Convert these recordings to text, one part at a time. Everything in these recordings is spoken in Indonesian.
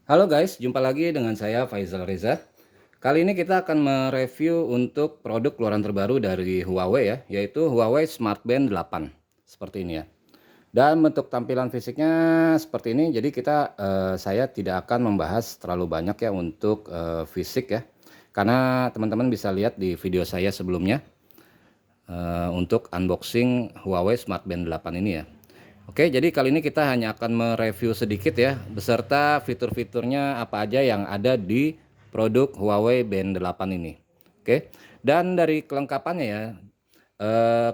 Halo guys, jumpa lagi dengan saya Faizal Reza. Kali ini kita akan mereview untuk produk keluaran terbaru dari Huawei ya, yaitu Huawei Smart Band 8. Seperti ini ya. Dan bentuk tampilan fisiknya seperti ini. Jadi saya tidak akan membahas terlalu banyak ya untuk fisik ya. Karena teman-teman bisa lihat di video saya sebelumnya untuk unboxing Huawei Smart Band 8 ini ya. Oke, jadi kali ini kita hanya akan mereview sedikit ya, beserta fitur-fiturnya apa aja yang ada di produk Huawei Band 8 ini. Oke, dan dari kelengkapannya ya,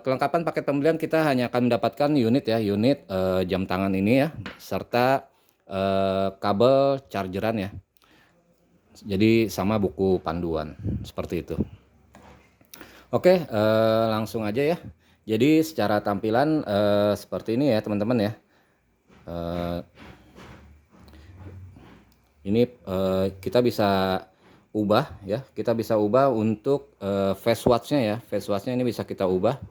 kelengkapan paket pembelian kita hanya akan mendapatkan unit ya, unit jam tangan ini ya, serta kabel chargeran ya. Jadi sama buku panduan, seperti itu. Oke, langsung aja ya. Jadi secara tampilan seperti ini ya teman-teman ya. Eh, ini kita bisa ubah ya, kita bisa ubah untuk face watch-nya ya. Face watch-nya ini bisa kita ubah.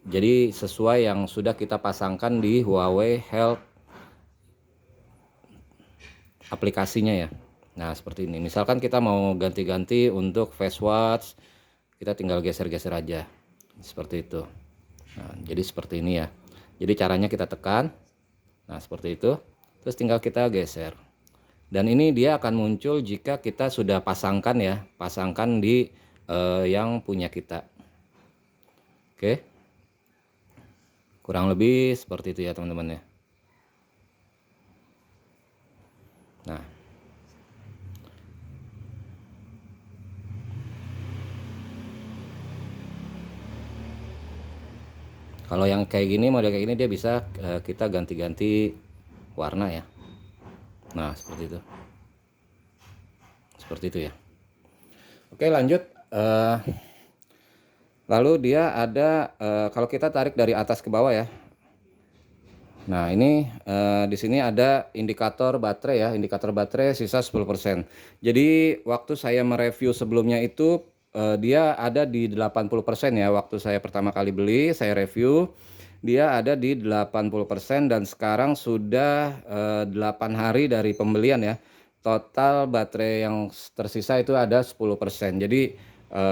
Jadi sesuai yang sudah kita pasangkan di Huawei Health aplikasinya ya. Nah seperti ini. Misalkan kita mau ganti-ganti untuk face watch, kita tinggal geser-geser aja. Seperti itu. Nah, jadi seperti ini ya. Jadi caranya kita tekan. Nah seperti itu. Terus tinggal kita geser. Dan ini dia akan muncul jika kita sudah pasangkan ya, pasangkan di yang punya kita. Oke, kurang lebih seperti itu ya teman-teman ya. Nah, kalau yang kayak gini, model kayak gini dia bisa kita ganti-ganti warna ya. Nah, seperti itu ya. Oke, lanjut. Lalu dia ada kalau kita tarik dari atas ke bawah ya. Nah, ini di sini ada indikator baterai ya, indikator baterai sisa 10%. Jadi waktu saya mereview sebelumnya itu dia ada di 80% ya. Waktu saya pertama kali beli, saya review, dia ada di 80% dan sekarang sudah 8 hari dari pembelian ya. Total baterai yang tersisa itu ada 10%. Jadi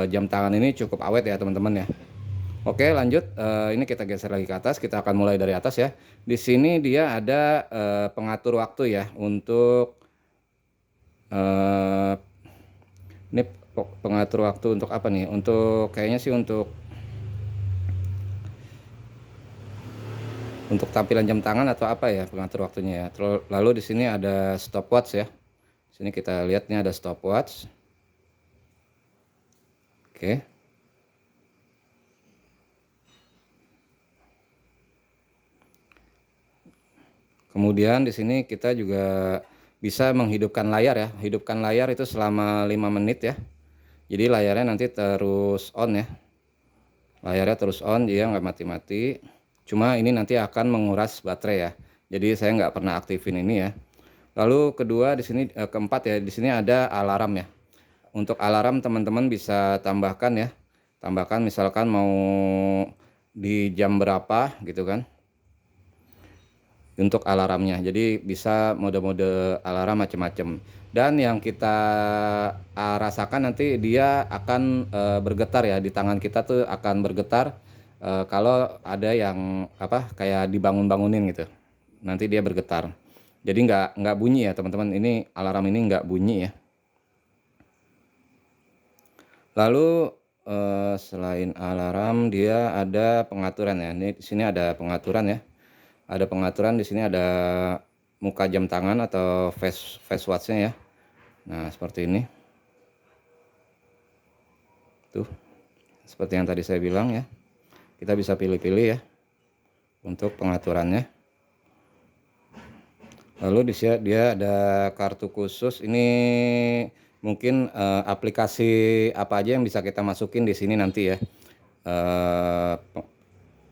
jam tangan ini cukup awet ya, teman-teman ya. Oke, lanjut. Ini kita geser lagi ke atas. Kita akan mulai dari atas ya. Di sini dia ada pengatur waktu ya untuk eh, ini pengatur waktu untuk apa nih? Untuk kayaknya sih untuk tampilan jam tangan atau apa ya pengatur waktunya ya. Lalu di sini ada stopwatch ya. Sini kita lihat nih ada stopwatch. Oke. Kemudian di sini kita juga bisa menghidupkan layar ya. Hidupkan layar itu selama 5 menit ya. Jadi layarnya nanti terus on ya. Layarnya terus on, dia nggak mati-mati. Cuma ini nanti akan menguras baterai ya. Jadi saya nggak pernah aktifin ini ya. Lalu kedua di sini keempat ya, di sini ada alarm ya. Untuk alarm teman-teman bisa tambahkan ya. Tambahkan misalkan mau di jam berapa gitu kan. Untuk alarmnya. Jadi bisa mode-mode alarm macam-macam. Dan yang kita rasakan nanti dia akan bergetar ya, di tangan kita tuh akan bergetar kalau ada yang apa kayak dibangun-bangunin gitu. Nanti dia bergetar. Jadi nggak bunyi ya teman-teman. Ini alarm ini nggak bunyi ya. Lalu selain alarm dia ada pengaturan ya. Ini di sini ada pengaturan ya. Ada pengaturan di sini ada muka jam tangan atau face watch-nya ya. Nah, seperti ini. Tuh, seperti yang tadi saya bilang ya. Kita bisa pilih-pilih ya untuk pengaturannya. Lalu di sini dia ada kartu khusus. Ini mungkin aplikasi apa aja yang bisa kita masukin di sini nanti ya. Eh,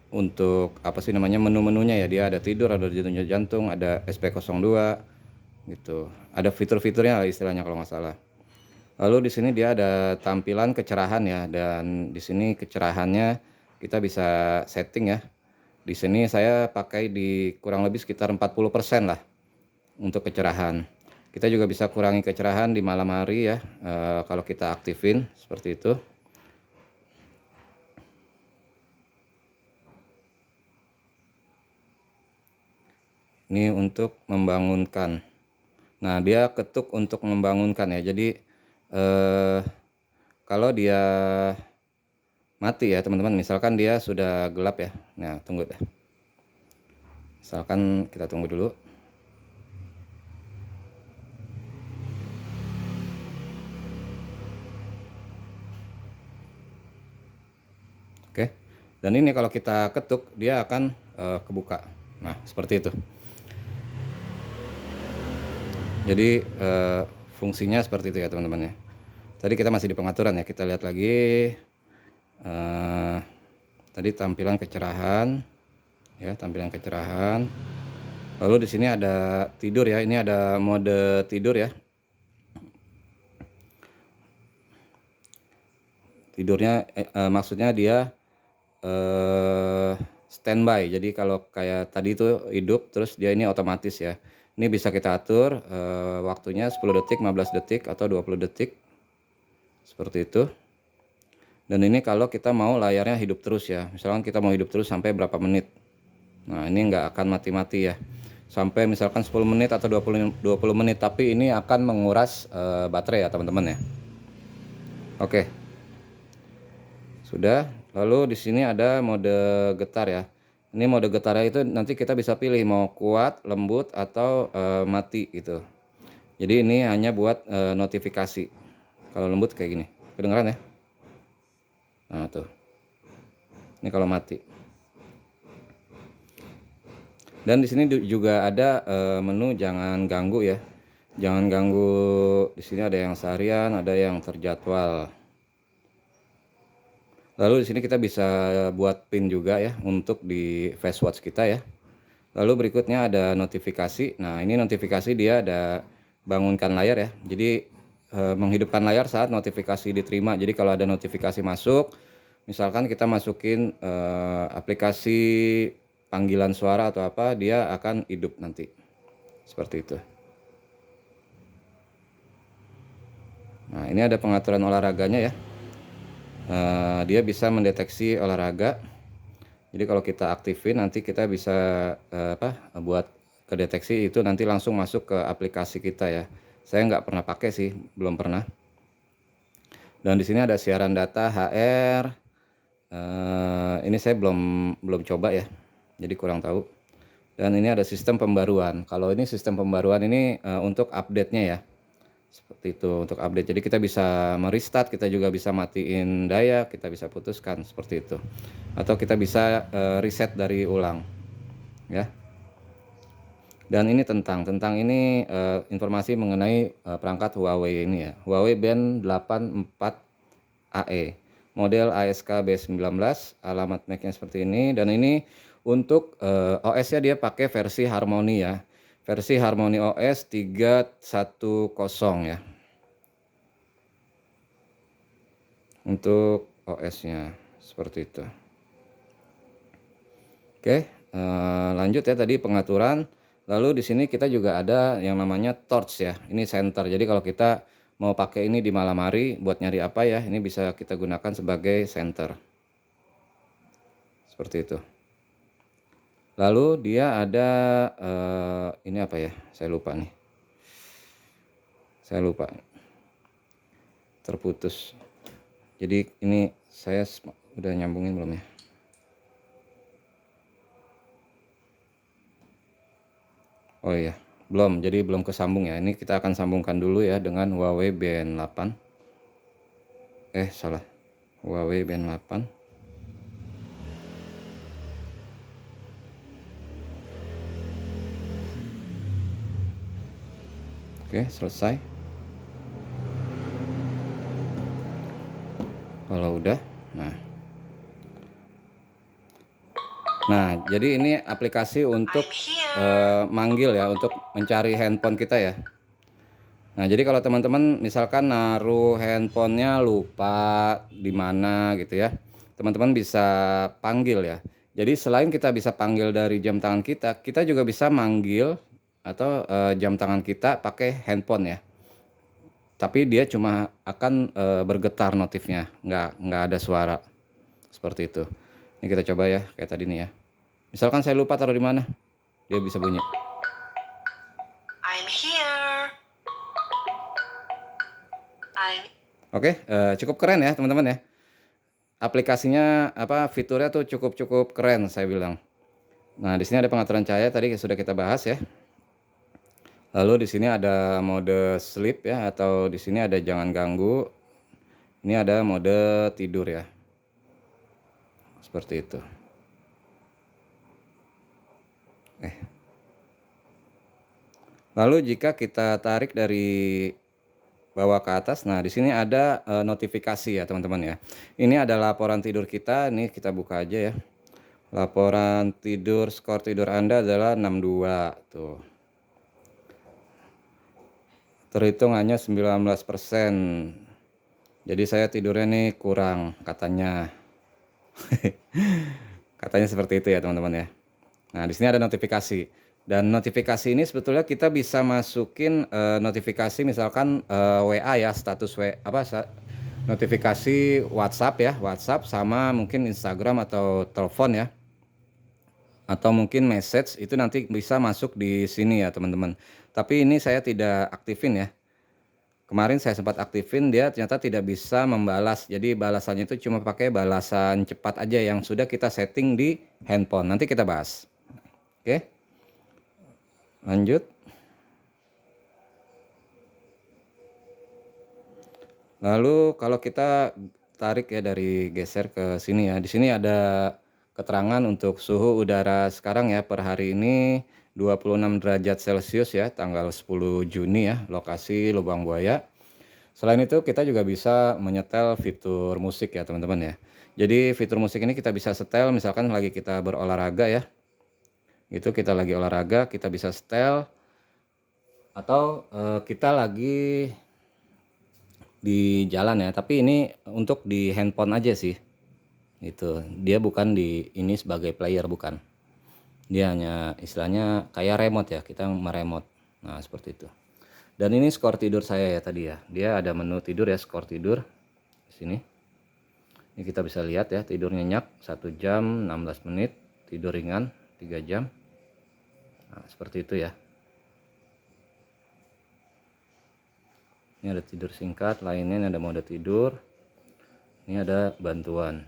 untuk apa sih namanya menu-menunya ya, dia ada tidur, ada denyut jantung, ada SP02 gitu. Ada fitur-fiturnya lah istilahnya kalau nggak salah. Lalu di sini dia ada tampilan kecerahan ya, dan di sini kecerahannya kita bisa setting ya. Di sini saya pakai di kurang lebih sekitar 40% lah untuk kecerahan. Kita juga bisa kurangi kecerahan di malam hari ya, kalau kita aktifin seperti itu. Ini untuk membangunkan. Nah, dia ketuk untuk membangunkan ya. Jadi kalau dia mati ya teman-teman, misalkan dia sudah gelap ya. Nah, tunggu deh. Misalkan kita tunggu dulu. Oke. Dan ini kalau kita ketuk dia akan kebuka. Nah, seperti itu. Jadi fungsinya seperti itu ya teman-teman ya. Tadi kita masih di pengaturan ya. Kita lihat lagi. Tadi tampilan kecerahan ya, tampilan kecerahan. Lalu di sini ada tidur ya. Ini ada mode tidur ya. Tidurnya maksudnya dia standby. Jadi kalau kayak tadi itu hidup, terus dia ini otomatis ya. Ini bisa kita atur waktunya 10 detik, 15 detik atau 20 detik. Seperti itu. Dan ini kalau kita mau layarnya hidup terus ya. Misalkan kita mau hidup terus sampai berapa menit. Nah, ini nggak akan mati-mati ya. Sampai misalkan 10 menit atau 20 menit, tapi ini akan menguras baterai ya teman-teman ya. Oke. Sudah. Lalu di sini ada mode getar ya. Ini mode getarnya itu nanti kita bisa pilih mau kuat, lembut atau mati gitu. Jadi ini hanya buat notifikasi. Kalau lembut kayak gini. Kedengeran ya? Nah, tuh. Ini kalau mati. Dan di sini juga ada menu jangan ganggu ya. Jangan ganggu. Di sini ada yang seharian, ada yang terjadwal. Lalu di sini kita bisa buat pin juga ya untuk di face watch kita ya. Lalu berikutnya ada notifikasi. Nah, ini notifikasi dia ada bangunkan layar ya. Jadi menghidupkan layar saat notifikasi diterima. Jadi kalau ada notifikasi masuk, misalkan kita masukin aplikasi panggilan suara atau apa, dia akan hidup nanti. Seperti itu. Nah, ini ada pengaturan olahraganya ya. Dia bisa mendeteksi olahraga. Jadi kalau kita aktifin nanti kita bisa buat kedeteksi itu nanti langsung masuk ke aplikasi kita ya. Saya nggak pernah pakai sih, belum pernah. Dan di sini ada siaran data HR. Ini saya belum coba ya, jadi kurang tahu. Dan ini ada sistem pembaruan. Kalau ini sistem pembaruan ini untuk update-nya ya. Seperti itu untuk update. Jadi kita bisa merestart, kita juga bisa matiin daya, kita bisa putuskan seperti itu. Atau kita bisa reset dari ulang. Ya. Dan ini tentang ini informasi mengenai perangkat Huawei ini ya. Huawei Band 84 AE. Model ASK B19, alamat MAC-nya seperti ini, dan ini untuk OS-nya dia pakai versi Harmony ya. Versi Harmony OS 3.10 ya. Untuk OS-nya seperti itu. Oke, lanjut ya tadi pengaturan. Lalu di sini kita juga ada yang namanya torch ya. Ini center. Jadi kalau kita mau pakai ini di malam hari buat nyari apa ya, ini bisa kita gunakan sebagai center. Seperti itu. Lalu dia ada ini apa ya? Saya lupa nih. Saya lupa. Terputus. Jadi ini saya udah nyambungin belum ya? Oh iya, belum. Jadi belum kesambung ya. Ini kita akan sambungkan dulu ya dengan Huawei Band 8. Salah. Huawei Band 8. Oke, selesai. Kalau udah, nah jadi ini aplikasi untuk manggil ya, untuk mencari handphone kita ya. Nah, jadi kalau teman-teman misalkan naruh handphonenya lupa di mana gitu ya, teman-teman bisa panggil ya. Jadi selain kita bisa panggil dari jam tangan kita, kita juga bisa manggil atau jam tangan kita pakai handphone ya. Tapi dia cuma akan bergetar notifnya, nggak ada suara seperti itu. Ini kita coba ya, kayak tadi nih ya. Misalkan saya lupa taruh di mana, dia bisa bunyi. I'm here. Oke, cukup keren ya teman-teman ya. Aplikasinya fiturnya tuh cukup keren saya bilang. Nah, di sini ada pengaturan cahaya tadi sudah kita bahas ya. Lalu di sini ada mode sleep ya, atau di sini ada jangan ganggu. Ini ada mode tidur ya. Seperti itu. Lalu jika kita tarik dari bawah ke atas, nah di sini ada notifikasi ya teman-teman ya. Ini ada laporan tidur kita, ini kita buka aja ya. Laporan tidur, skor tidur Anda adalah 62 tuh. Terhitung hanya 19%. Jadi saya tidurnya nih kurang katanya. Katanya seperti itu ya teman-teman ya. Nah, di sini ada notifikasi. Dan notifikasi ini sebetulnya kita bisa masukin notifikasi misalkan WA ya, status notifikasi WhatsApp ya, WhatsApp sama mungkin Instagram atau telepon ya. Atau mungkin message itu nanti bisa masuk di sini ya teman-teman. Tapi ini saya tidak aktifin ya. Kemarin saya sempat aktifin, dia ternyata tidak bisa membalas. Jadi balasannya itu cuma pakai balasan cepat aja yang sudah kita setting di handphone. Nanti kita bahas. Oke. Lanjut. Lalu kalau kita tarik ya dari geser ke sini ya. Di sini ada keterangan untuk suhu udara sekarang ya per hari ini 26 derajat Celcius ya, tanggal 10 Juni ya, lokasi Lubang Buaya. Selain itu kita juga bisa menyetel fitur musik ya teman-teman ya. Jadi fitur musik ini kita bisa setel misalkan lagi kita berolahraga ya. Itu kita lagi olahraga kita bisa setel. Atau kita lagi di jalan ya. Tapi ini untuk di handphone aja sih. Itu dia bukan di ini sebagai player, bukan. Dia hanya istilahnya kayak remote ya, kita meremote. Nah seperti itu. Dan ini skor tidur saya ya tadi ya. Dia ada menu tidur ya, skor tidur di sini. Ini kita bisa lihat ya, tidur nyenyak 1 jam 16 menit, tidur ringan 3 jam. Nah, seperti itu ya. Ini ada tidur singkat, lainnya ini ada mode tidur. Ini ada bantuan.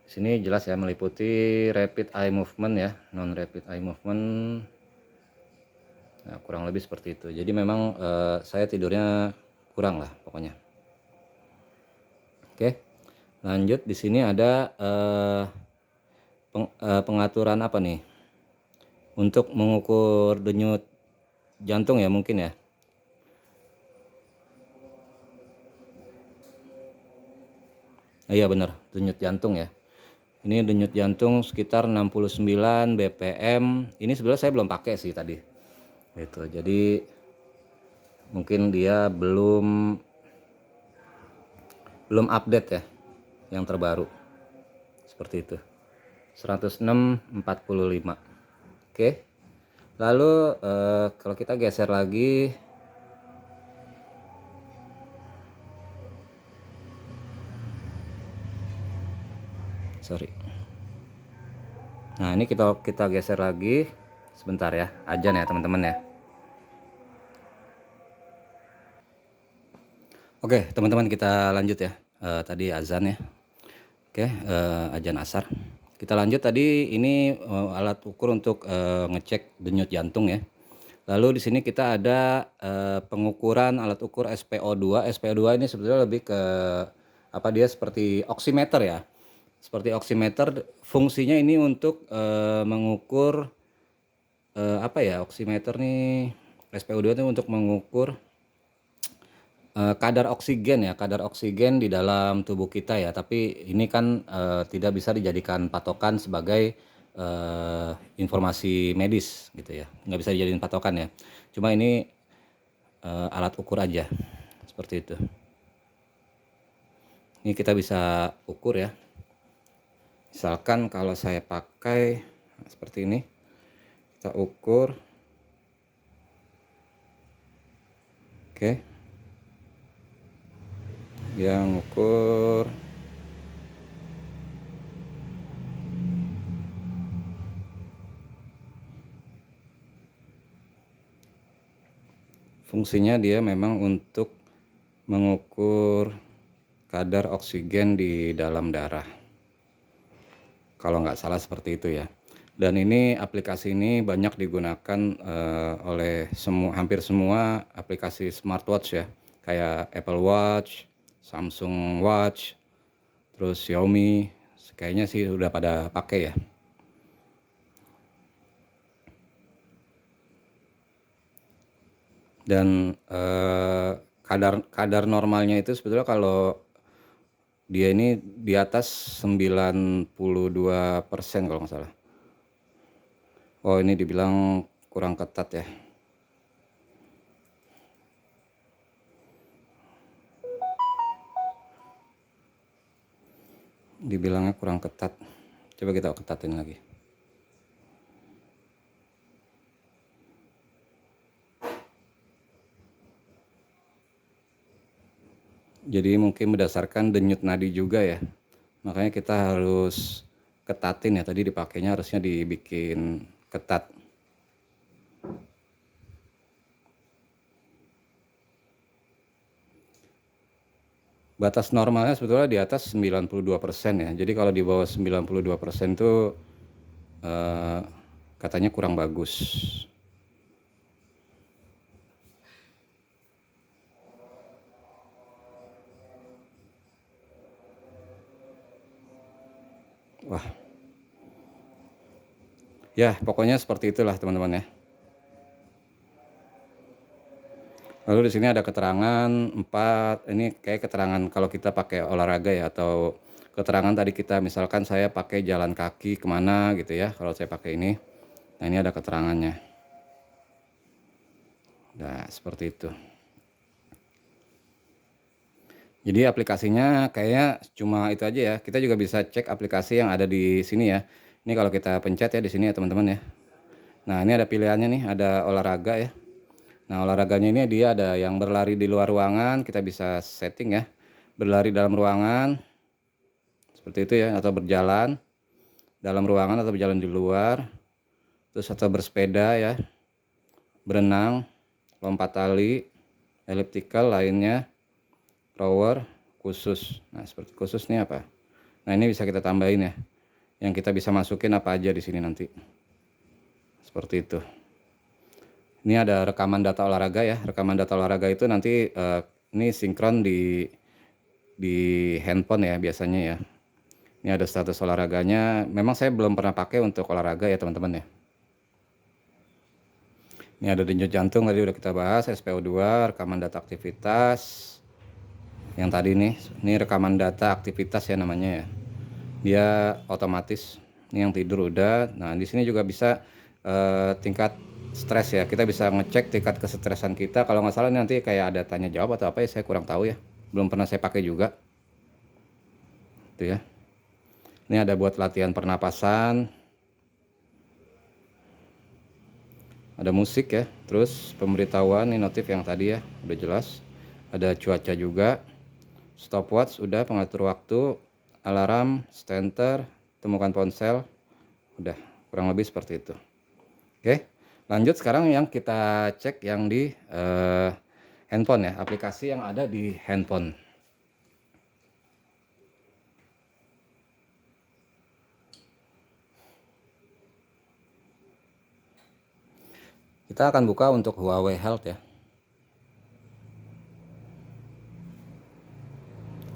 Di sini jelas ya, meliputi rapid eye movement ya, non rapid eye movement. Nah, kurang lebih seperti itu. Jadi memang saya tidurnya kurang lah pokoknya. Oke, lanjut. Di sini ada pengaturan apa nih? Untuk mengukur denyut jantung ya mungkin ya. Iya benar, denyut jantung ya. Ini denyut jantung sekitar 69 BPM. Ini sebenarnya saya belum pakai sih tadi. Gitu. Jadi mungkin dia belum update ya yang terbaru. Seperti itu. 106/45. Oke. Lalu kalau kita geser lagi, sorry. Nah, ini kita geser lagi sebentar ya. Azan ya, teman-teman ya. Oke, teman-teman kita lanjut ya. Tadi azan ya. Oke, azan asar. Kita lanjut tadi ini alat ukur untuk ngecek denyut jantung ya. Lalu di sini kita ada pengukuran alat ukur SpO2. SpO2 ini sebetulnya lebih ke dia seperti oximeter ya. Seperti oximeter, fungsinya ini untuk mengukur oximeter nih, SpO2 itu untuk mengukur kadar oksigen ya, kadar oksigen di dalam tubuh kita ya. Tapi ini kan tidak bisa dijadikan patokan sebagai informasi medis gitu ya, nggak bisa dijadiin patokan ya. Cuma ini alat ukur aja seperti itu. Ini kita bisa ukur ya. Misalkan kalau saya pakai seperti ini, kita ukur Oke, dia ngukur. Fungsinya dia memang untuk mengukur kadar oksigen di dalam darah. Kalau nggak salah seperti itu ya. Dan ini aplikasi ini banyak digunakan oleh hampir semua aplikasi smartwatch ya. Kayak Apple Watch, Samsung Watch, terus Xiaomi. Kayaknya sih udah pada pakai ya. Dan kadar normalnya itu sebetulnya kalau dia ini di atas 92% kalau nggak salah. Oh, ini dibilang kurang ketat ya. Dibilangnya kurang ketat. Coba kita ketatin lagi. Jadi mungkin berdasarkan denyut nadi juga ya. Makanya kita harus ketatin ya. Tadi dipakainya harusnya dibikin ketat. Batas normalnya sebetulnya di atas 92% ya. Jadi kalau di bawah 92% itu katanya kurang bagus. Wah. Ya, pokoknya seperti itulah teman-teman ya. Lalu di sini ada keterangan 4, ini kayak keterangan kalau kita pakai olahraga ya, atau keterangan tadi kita misalkan saya pakai jalan kaki kemana gitu ya, kalau saya pakai ini. Nah, ini ada keterangannya. Nah, seperti itu. Jadi aplikasinya kayaknya cuma itu aja ya. Kita juga bisa cek aplikasi yang ada di sini ya. Ini kalau kita pencet ya di sini ya teman-teman ya. Nah, ini ada pilihannya nih, ada olahraga ya. Nah, olahraganya ini dia ada yang berlari di luar ruangan, kita bisa setting ya. Berlari dalam ruangan, seperti itu ya, atau berjalan dalam ruangan atau berjalan di luar. Terus atau bersepeda ya, berenang, lompat tali, elliptical lainnya, rower, khusus. Nah, seperti khusus nih apa? Nah, ini bisa kita tambahin ya. Yang kita bisa masukin apa aja di sini nanti. Seperti itu. Ini ada rekaman data olahraga ya. Rekaman data olahraga itu nanti ini sinkron di handphone ya biasanya ya. Ini ada status olahraganya. Memang saya belum pernah pakai untuk olahraga ya teman-teman ya. Ini ada denyut jantung tadi udah kita bahas, SpO2, rekaman data aktivitas. Yang tadi nih, ini rekaman data aktivitas ya namanya ya. Dia otomatis. Ini yang tidur udah. Nah, di sini juga bisa tingkat stres ya. Kita bisa ngecek tingkat kesetresan kita. Kalau nggak salah nanti kayak ada tanya jawab atau apa ya, saya kurang tahu ya. Belum pernah saya pakai juga. Itu ya. Ini ada buat latihan pernapasan. Ada musik ya. Terus pemberitahuan, ini notif yang tadi ya, udah jelas. Ada cuaca juga. Stopwatch udah, pengatur waktu, alarm, stenter, temukan ponsel. Udah, kurang lebih seperti itu. Oke, lanjut sekarang yang kita cek yang di handphone ya, aplikasi yang ada di handphone. Kita akan buka untuk Huawei Health ya.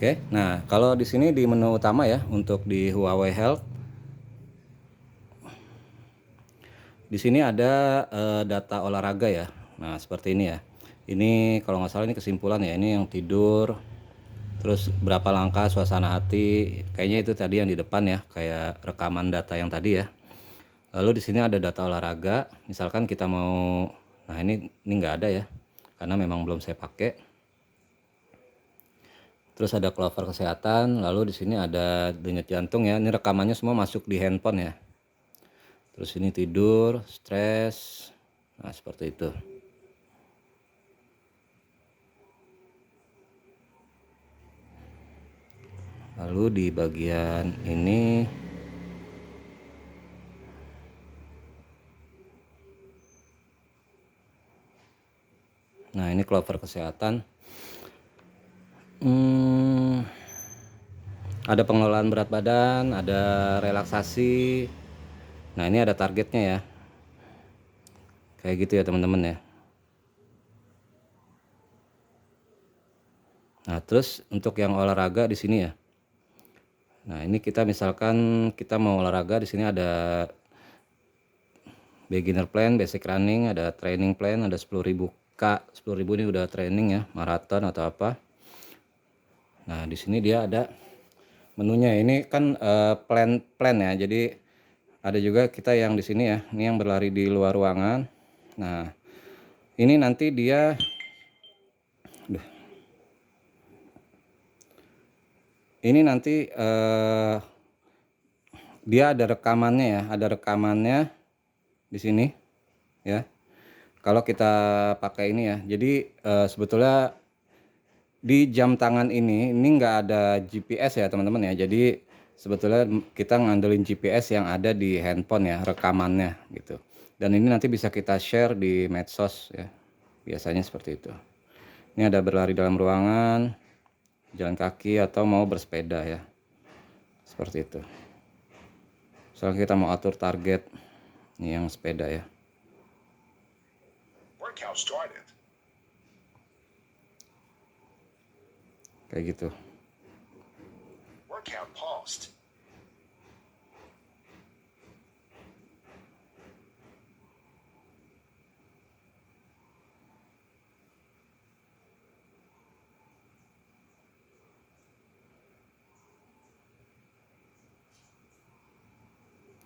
Oke, nah kalau di sini di menu utama ya, untuk di Huawei Health, di sini ada data olahraga ya. Nah, seperti ini ya. Ini kalau nggak salah ini kesimpulan ya, ini yang tidur, terus berapa langkah, suasana hati, kayaknya itu tadi yang di depan ya, kayak rekaman data yang tadi ya. Lalu di sini ada data olahraga, misalkan kita mau, nah ini nggak ada ya, karena memang belum saya pakai. Terus ada Clover kesehatan, lalu di sini ada denyut jantung ya, ini rekamannya semua masuk di handphone ya. Terus ini tidur, stres, nah seperti itu. Lalu di bagian ini, nah ini clover kesehatan. Ada pengelolaan berat badan, ada relaksasi. Nah ini ada targetnya ya, kayak gitu ya teman-teman ya. Nah terus untuk yang olahraga di sini ya. Nah ini kita misalkan kita mau olahraga, di sini ada beginner plan, basic running, ada training plan, ada 10.000 K. 10.000 ini udah training ya, maraton atau apa. Nah di sini dia ada menunya. Ini kan plan ya. Jadi ada juga kita yang di sini ya, ini yang berlari di luar ruangan. Nah ini nanti dia dia ada rekamannya ya, ada rekamannya di sini ya. Kalau kita pakai ini ya, jadi sebetulnya di jam tangan ini nggak ada GPS ya teman-teman ya. Jadi sebetulnya kita ngandelin GPS yang ada di handphone ya, rekamannya gitu. Dan ini nanti bisa kita share di medsos ya, biasanya seperti itu. Ini ada berlari dalam ruangan, jalan kaki, atau mau bersepeda ya, seperti itu. Soalnya kita mau atur target, ini yang sepeda ya. Workout started. Kayak gitu. Workout paused.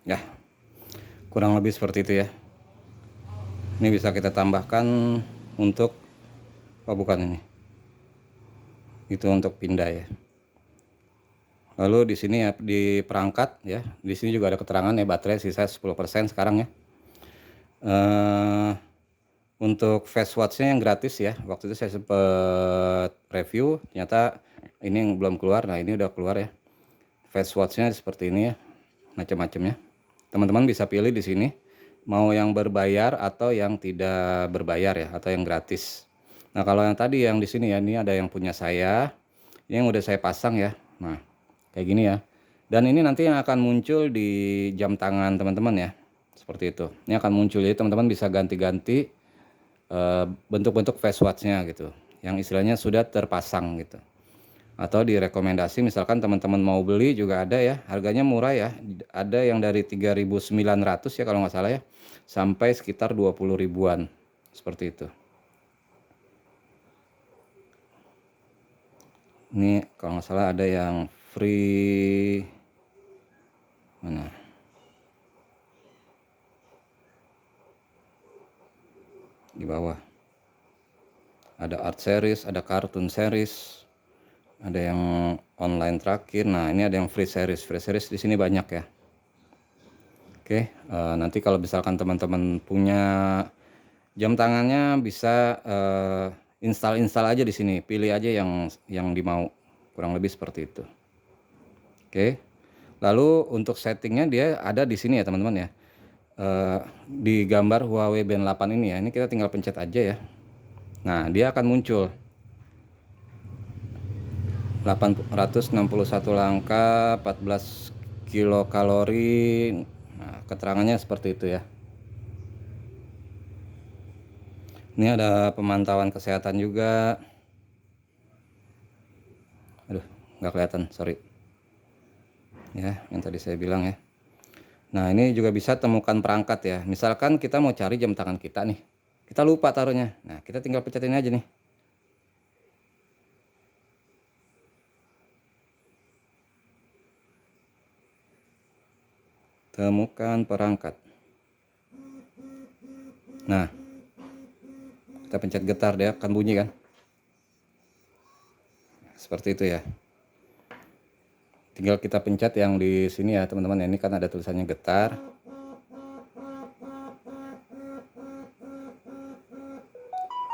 Ya, kurang lebih seperti itu ya. Ini bisa kita tambahkan untuk, oh bukan ini, itu untuk pindah ya. Lalu di sini ya, di perangkat ya, di sini juga ada keterangan ya, baterai sisa 10% sekarang ya. Untuk fast watch-nya yang gratis ya, waktu itu saya sempat review, ternyata ini yang belum keluar. Nah ini udah keluar ya, fast watch-nya seperti ini ya, macam-macamnya. Teman-teman bisa pilih di sini mau yang berbayar atau yang tidak berbayar ya, atau yang gratis. Nah kalau yang tadi yang di sini ya, ini ada yang punya saya, ini yang udah saya pasang ya. Nah kayak gini ya, dan ini nanti yang akan muncul di jam tangan teman-teman ya, seperti itu. Ini akan muncul, jadi teman-teman bisa ganti-ganti bentuk-bentuk face watch-nya gitu, yang istilahnya sudah terpasang gitu. Atau direkomendasi, misalkan teman-teman mau beli juga ada ya, harganya murah ya, ada yang dari 3.900 ya kalau nggak salah ya, sampai sekitar 20 ribuan seperti itu. Ini kalau nggak salah ada yang free, mana di bawah, ada art series, ada cartoon series, ada yang online terakhir. Nah ini ada yang free series di sini banyak ya. Oke, nanti kalau misalkan teman-teman punya jam tangannya, bisa install aja di sini, pilih aja yang dimau, kurang lebih seperti itu. Oke, lalu untuk settingnya dia ada di sini ya teman-teman ya. Di gambar Huawei Band 8 ini ya, ini kita tinggal pencet aja ya. Nah dia akan muncul 861 langkah, 14 kilokalori. Nah keterangannya seperti itu ya. Ini ada pemantauan kesehatan juga. Aduh, nggak kelihatan, sorry. Ya, yang tadi saya bilang ya. Nah, ini juga bisa temukan perangkat ya. Misalkan kita mau cari jam tangan kita nih. Kita lupa taruhnya. Nah, kita tinggal pencet ini aja nih. Temukan perangkat. Nah, kita pencet getar, dia akan bunyi kan. Seperti itu ya. Tinggal kita pencet yang di sini ya teman-teman. Ini kan ada tulisannya getar.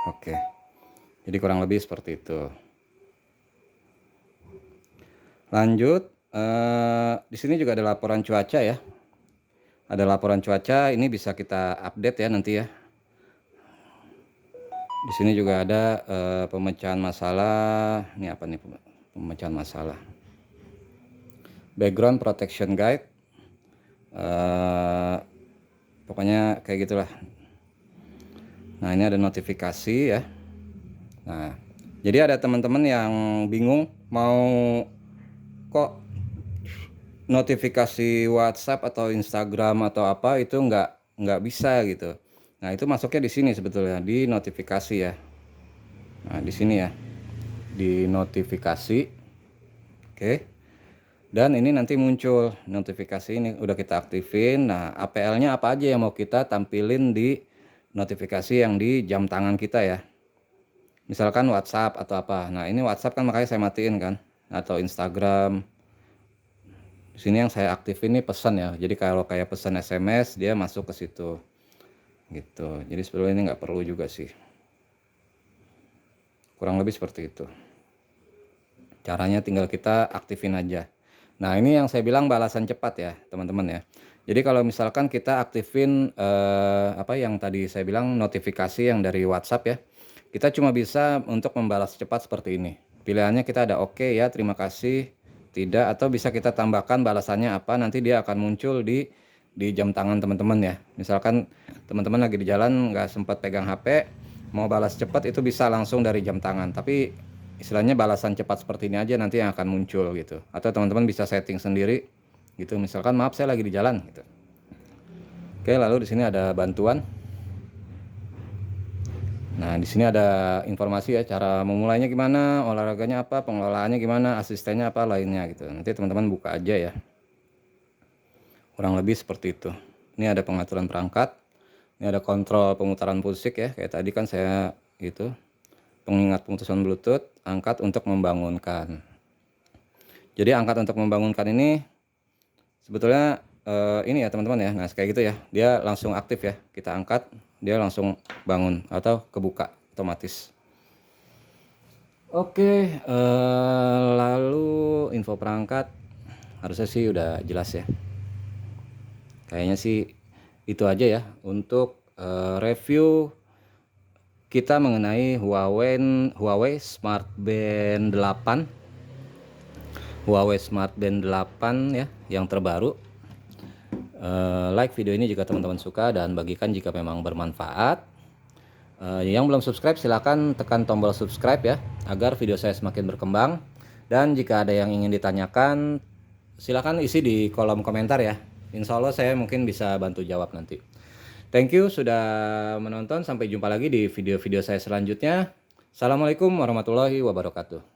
Oke. Jadi kurang lebih seperti itu. Lanjut, di sini juga ada laporan cuaca ya. Ada laporan cuaca, ini bisa kita update ya nanti ya. Di sini juga ada pemecahan masalah. Ini apa nih pemecahan masalah? Background protection guide. Pokoknya kayak gitulah. Nah, ini ada notifikasi ya. Nah, jadi ada teman-teman yang bingung mau kok notifikasi WhatsApp atau Instagram atau apa itu nggak bisa gitu. Nah, itu masuknya di sini sebetulnya di notifikasi ya. Nah, di sini ya. Di notifikasi. Oke. Dan ini nanti muncul notifikasi ini udah kita aktifin. Nah, APL-nya apa aja yang mau kita tampilin di notifikasi yang di jam tangan kita ya. Misalkan WhatsApp atau apa. Nah, ini WhatsApp kan makanya saya matiin kan, atau Instagram. Di sini yang saya aktifin ini pesan ya. Jadi kalau kayak pesan SMS dia masuk ke situ. Gitu. Jadi sebetulnya ini nggak perlu juga sih. Kurang lebih seperti itu. Caranya tinggal kita aktifin aja. Nah, ini yang saya bilang balasan cepat ya, teman-teman ya. Jadi kalau misalkan kita aktifin apa yang tadi saya bilang notifikasi yang dari WhatsApp ya. Kita cuma bisa untuk membalas cepat seperti ini. Pilihannya kita ada oke ya, terima kasih, tidak, atau bisa kita tambahkan balasannya apa, nanti dia akan muncul di jam tangan teman-teman ya. Misalkan teman-teman lagi di jalan nggak sempat pegang HP, mau balas cepat itu bisa langsung dari jam tangan. Tapi istilahnya balasan cepat seperti ini aja nanti yang akan muncul gitu. Atau teman-teman bisa setting sendiri gitu. Misalkan maaf saya lagi di jalan gitu. Oke, lalu di sini ada bantuan. Nah, di sini ada informasi ya, cara memulainya gimana, olahraganya apa, pengelolaannya gimana, asistennya apa, lainnya gitu. Nanti teman-teman buka aja ya. Kurang lebih seperti itu. Ini ada pengaturan perangkat. Ini ada kontrol pemutaran musik ya, kayak tadi kan saya gitu. Pengingat pemutusan Bluetooth, angkat untuk membangunkan. Jadi angkat untuk membangunkan ini sebetulnya ini ya teman-teman ya. Nah, kayak gitu ya. Dia langsung aktif ya. Kita angkat, dia langsung bangun atau kebuka otomatis. Oke, lalu info perangkat harusnya sih udah jelas ya. Kayaknya sih itu aja ya untuk review kita mengenai Huawei Smart Band 8. Huawei Smart Band 8 ya, yang terbaru. Like video ini jika teman-teman suka dan bagikan jika memang bermanfaat. Yang belum subscribe silahkan tekan tombol subscribe ya, agar video saya semakin berkembang. Dan jika ada yang ingin ditanyakan silahkan isi di kolom komentar ya. Insya Allah saya mungkin bisa bantu jawab nanti. Thank you sudah menonton, sampai jumpa lagi di video-video saya selanjutnya. Assalamualaikum warahmatullahi wabarakatuh.